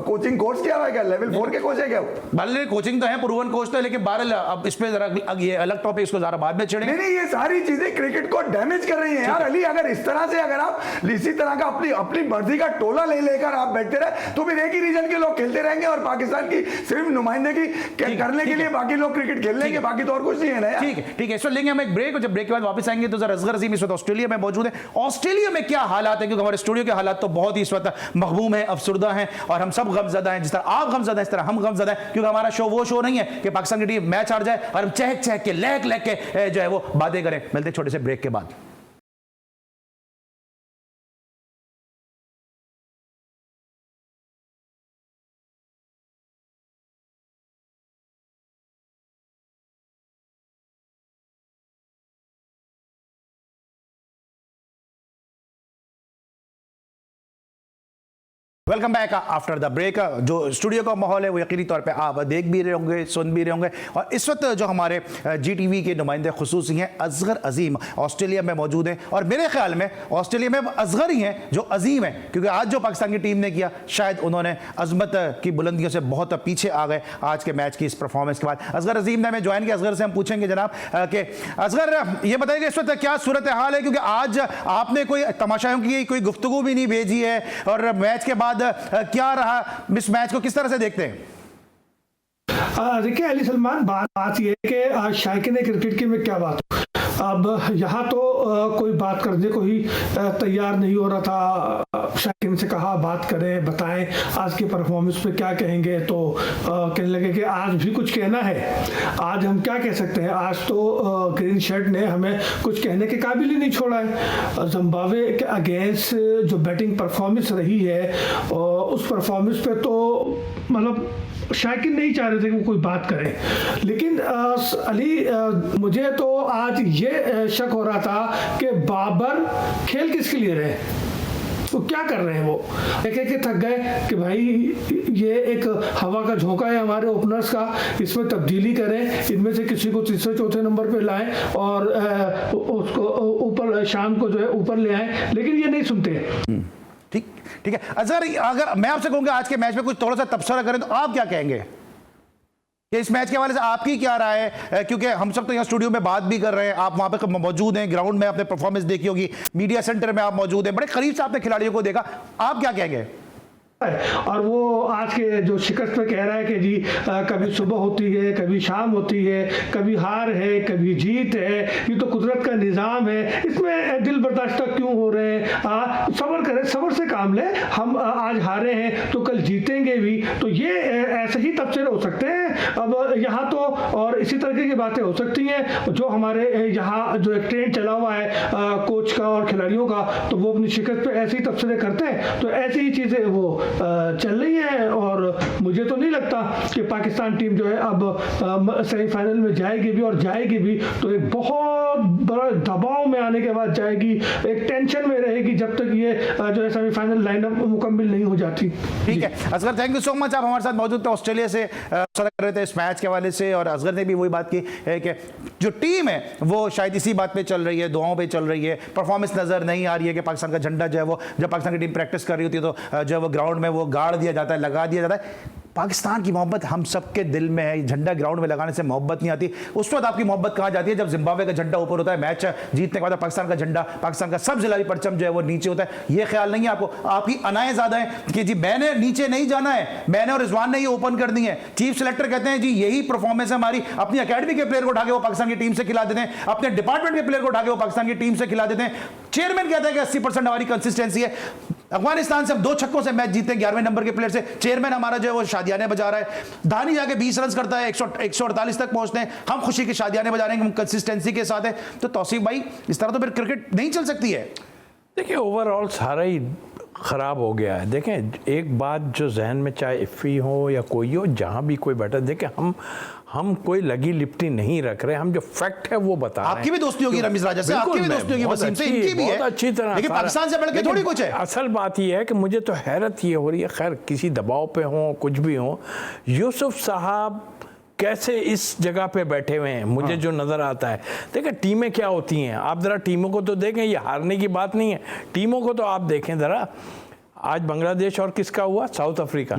कोचिंग कोर्स किया हुआ है, क्या लेवल 4 के कोच है क्या? भले कोचिंग तो है, प्रूवन कोच तो है, लेकिन बहरहाल अब इस पे जरा ये अलग टॉपिक, इसको जरा बाद में छेड़ेंगे। नहीं, ये सारी चीजें क्रिकेट को डैमेज कर रही हैं यार। अली अगर इस तरह से अगर आप इसी तरह का अपनी मर्जी का टोला ले लेकर आप बैठते रहे तो फिर एक ही रीजन के लोग खेलते रहेंगे और पाकिस्तान की सिर्फ नुमाइंदगी करने के लिए बाकी लोग क्रिकेट खेल लेंगे, बाकी तो और कुछ नहीं है ना। ठीक है, इस वक्त लेंगे हम एक ब्रेक और जब ब्रेक के बाद वापस आएंगे तो जरा असगर अजीम इस वक्त ऑस्ट्रेलिया में मौजूद है। ऑस्ट्रेलिया में क्या हालात है, क्योंकि हमारे स्टूडियो के हालात तो बहुत ही इस वक्त महबूम है, अफसुर्दा है और हम सब गमज़दा हैं। जिस तरह आप गमज़दा हैं इस तरह हम गमज़दा हैं, क्योंकि हमारा शो वो शो नहीं है कि पाकिस्तान की टीम मैच हार जाए और हम चहक चहक के लहक लहक के जो है वो बातें करें। मिलते छोटे से ब्रेक के बाद। Welcome back after the break. जो स्टूडियो का माहौल है वो यकीनी तौर पे आप देख भी रहे होंगे, सुन भी रहे होंगे और इस वक्त जो हमारे GTV के नुमाइंदे खुसूसी हैं असगर अजीम ऑस्ट्रेलिया में मौजूद हैं और मेरे ख्याल में ऑस्ट्रेलिया में असगर ही हैं जो अजीम हैं, क्योंकि आज जो पाकिस्तान की टीम ने किया शायद उन्होंने अजमत की बुलंदियों से बहुत पीछे आ गए आज के मैच की इस परफॉर्मेंस के बाद। असगर अजीम ने हमें ज्वाइन किया। असगर से हम पूछेंगे जनाब कि असगर ये बताइए इस वक्त क्या सूरत हाल है, क्योंकि आज आपने कोई तमाशाओं की कोई गुफ्तगू भी नहीं भेजी है और मैच के बाद क्या रहा, इस मैच को किस तरह से देखते हैं? देखिए अली सलमान, बात यह है कि आज शायकीन क्रिकेट की में क्या बात हो, अब यहाँ तो कोई बात करने को ही तैयार नहीं हो रहा था। शायकीन से कहा बात करें, बताएं आज की परफॉर्मेंस पे क्या कहेंगे, तो कहने लगे कि आज भी कुछ कहना है। आज हम क्या कह सकते हैं, आज तो ग्रीन शर्ट ने हमें कुछ कहने के काबिल ही नहीं छोड़ा है। जिम्बाब्वे के अगेंस्ट जो बैटिंग परफॉर्मेंस रही है और उस परफॉर्मेंस पे तो मतलब शायकीन नहीं चाह रहे थे कि कोई बात करें, लेकिन अली मुझे तो आज ये शक हो रहा था कि बाबर खेल किसके लिए रहे, तो क्या कर रहे हैं वो। एक थक गए कि भाई ये एक हवा का झोंका है हमारे ओपनर्स का, इसमें तब्दीली करें, इनमें से किसी को तीसरे चौथे नंबर पे लाएं और उसको ऊपर शाम को जो है ऊपर ले आएं, लेकिन ये नहीं सुनते। ठीक ठीक है। अगर मैं आपसे कहूँगा आज के मैच में कुछ थोड़ा सा तबसरा करें तो आप क्या कहेंगे कि इस मैच के हवाले से आपकी क्या राय है? क्योंकि हम सब तो यहाँ स्टूडियो में बात भी कर रहे हैं, आप वहाँ पे मौजूद हैं, ग्राउंड में आपने परफॉर्मेंस देखी होगी, मीडिया सेंटर में आप मौजूद हैं, बड़े करीब से आपने खिलाड़ियों को देखा, आप क्या कहेंगे? और वो आज के जो शिकस्त पे कह रहा है कि जी कभी सुबह होती है, कभी शाम होती है, कभी हार है, कभी जीत है, ये तो कुदरत का निज़ाम है, इसमें दिल बर्दाश्त क्यों हो रहे हैं? सब्र करें, सब्र से काम लें। हम आज हारे हैं तो कल जीतेंगे भी, तो ये ऐसे ही तबसरे हो सकते हैं। अब यहाँ तो और इसी तरीके की बातें हो सकती हैं। जो हमारे यहाँ जो एक ट्रेंड चला हुआ है कोच का और खिलाड़ियों का, तो वो अपनी शिकस्त पे ऐसे ही तबसरे करते हैं, तो ऐसी ही चीज़ें वो चल रही है। और मुझे तो नहीं लगता कि पाकिस्तान टीम जो है अब सेमीफाइनल में जाएगी भी, और जाएगी भी तो एक बहुत बड़ा दबाव में आने के बाद जाएगी, एक टेंशन में रहेगी जब तक ये जो है सेमीफाइनल लाइनअप मुकम्मल नहीं हो जाती। ठीक है Asghar, thank you so much, आप हमारे साथ मौजूद थे, ऑस्ट्रेलिया से कर रहे थे इस मैच के हवाले से, और असगर ने भी वही बात की है कि जो टीम है वो शायद इसी बात पे चल रही है, दुआओं पे चल रही है, परफॉर्मेंस नजर नहीं आ रही है कि पाकिस्तान का झंडा जो है वो, जब पाकिस्तान की टीम प्रैक्टिस कर रही होती है तो जो है वो ग्राउंड में वो गाड़ दिया जाता है, लगा दिया जाता है। पाकिस्तान की मोहब्बत हम सबके दिल में है, झंडा ग्राउंड में लगाने से मोहब्बत नहीं आती, उस वक्त आपकी मोहब्बत कहाँ जाती है जब जिम्बाब्वे का झंडा ऊपर होता है, मैच जीतने के बाद पाकिस्तान का झंडा, पाकिस्तान का सब जिलावी परचम जो है वो नीचे होता है। ये ख्याल नहीं है आपको? आपकी अनाएं ज्यादा है कि जी मैंने नीचे नहीं जाना है, मैंने और रिजवान ने ये ओपन कर दी है। चीफ सेलेक्टर कहते हैं जी यही परफॉर्मेंस है हमारी, अपनी अकेडमी के प्लेयर को उठा के वो पाकिस्तान की टीम से खिला देते हैं, अपने डिपार्टमेंट के प्लेयर को उठा के वो पाकिस्तान की टीम से खिला देते हैं। चेयरमैन कहता है कि 80% हमारी कंसिस्टेंसी है। अफगानिस्तान से हम 2 छक्कों से मैच जीते, 11वें नंबर के प्लेयर से। चेयरमैन हमारा जो है वो शादियाने बजा रहा है, धानी जाके 20 रन करता है, 148 तक पहुंचते हैं, हम खुशी की शादियाने बजा रहे हैं, हम कंसिस्टेंसी के साथ है। तो तौसीफ भाई इस तरह तो फिर क्रिकेट नहीं चल सकती है। देखिए ओवरऑल सारा ही ख़राब हो गया है। देखें एक बात जो जहन में चाहे इफ़ी हो या कोई हो, जहाँ भी कोई बैठा, देखें हम कोई लगी लिपटी नहीं रख रहे, हम जो फैक्ट है वो बता रहे हैं। आपकी भी दोस्ती होगी रमीज राजा से, आपकी भी दोस्ती होगी वसीम से, इनकी भी है अच्छी तरह, लेकिन पाकिस्तान से बढ़ के थोड़ी कुछ है। असल बात यह है कि मुझे तो हैरत ये हो रही है, खैर किसी दबाव पे हो कुछ भी हो, यूसुफ साहब कैसे इस जगह पे बैठे हुए हैं, मुझे जो नज़र आता है। देखिए टीमें क्या होती हैं, आप ज़रा टीमों को तो देखें, ये हारने की बात नहीं है, टीमों को तो आप देखें ज़रा। आज बांग्लादेश और किसका हुआ, साउथ अफ्रीका,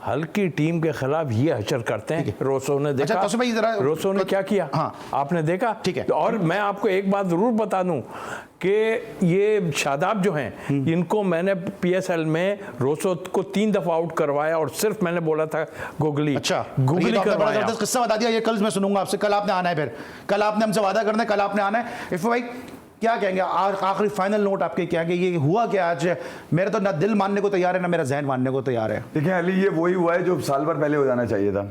हल्की टीम के खिलाफ ये हचर करते हैं। रोसो ने देखा, रोसो ने क्या किया, हाँ आपने देखा, ठीक है। और मैं आपको एक बात जरूर बता दूं कि ये शादाब जो हैं, इनको मैंने PSL में रोसो को 3 दफा आउट करवाया, और सिर्फ मैंने बोला था गुगली, अच्छा गुगली करवाया। बड़ा किस्सा बता दिया, ये कल मैं सुनूंगा आपसे, कल आपने आना है, फिर कल आपने हमसे वादा करना है, कल आपने आना है। इफ़ भाई क्या कहेंगे, आखिरी फाइनल नोट आपके क्या है, ये हुआ क्या आज? मेरा तो ना दिल मानने को तैयार है ना मेरा जहन मानने को तैयार है। देखिए अली, ये वही हुआ है जो साल भर पहले हो जाना चाहिए था।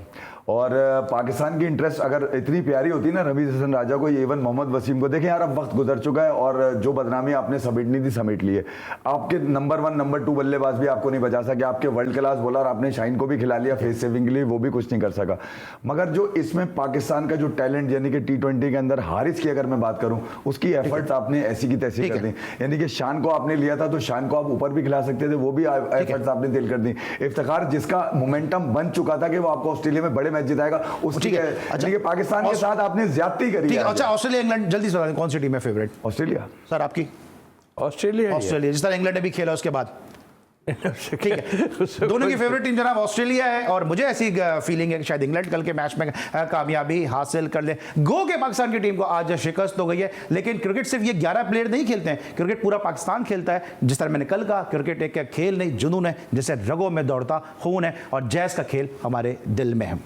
और पाकिस्तान की इंटरेस्ट अगर इतनी प्यारी होती ना रमीज हसन राजा को, इवन मोहम्मद वसीम को, देखें यार अब वक्त गुजर चुका है, और जो बदनामी आपने समेटनी थी समेट ली है। आपके नंबर 1 नंबर 2 बल्लेबाज भी आपको नहीं बचा सके, आपके वर्ल्ड क्लास बॉलर आपने शाइन को भी खिला लिया फेस सेविंग के लिए, वो भी कुछ नहीं कर सका। मगर जो इसमें पाकिस्तान का जो टैलेंट, यानी कि T20 के अंदर हारिस की अगर मैं बात करूं, उसकी एफर्ट्स आपने ऐसी की तैसी कर दी। यानी कि शान को आपने लिया था तो शान को आप ऊपर भी खिला सकते थे, वो भी एफर्ट्स आपने दिल कर दी। इफ्तिखार जिसका मोमेंटम बन चुका था कि वो आपको ऑस्ट्रेलिया में बड़े मैच जिताएगा, ठीक है। अच्छा, पाकिस्तान के साथ आपने ज्यादती करी है। अच्छा ऑस्ट्रेलिया इंग्लैंड जल्दी से बता दें कौन सी टीम है फेवरेट? ऑस्ट्रेलिया सर आपकी? ऑस्ट्रेलिया जिस तरह इंग्लैंड ने भी खेला उसके बाद, ठीक है। दोनों की फेवरेट टीम जनाब ऑस्ट्रेलिया है, और मुझे ऐसी फीलिंग है कि शायद इंग्लैंड कल के मैच में कामयाबी हासिल कर ले। गो के पाकिस्तान की टीम को आज शिकस्त हो गई है, लेकिन क्रिकेट सिर्फ ये 11 प्लेयर नहीं खेलते हैं, क्रिकेट पूरा पाकिस्तान खेलता है। जिस तरह मैंने कल कहा, क्रिकेट एक खेल नहीं जुनून है, जैसे रगों में दौड़ता खून है, और जैज़ का खेल हमारे दिल में है।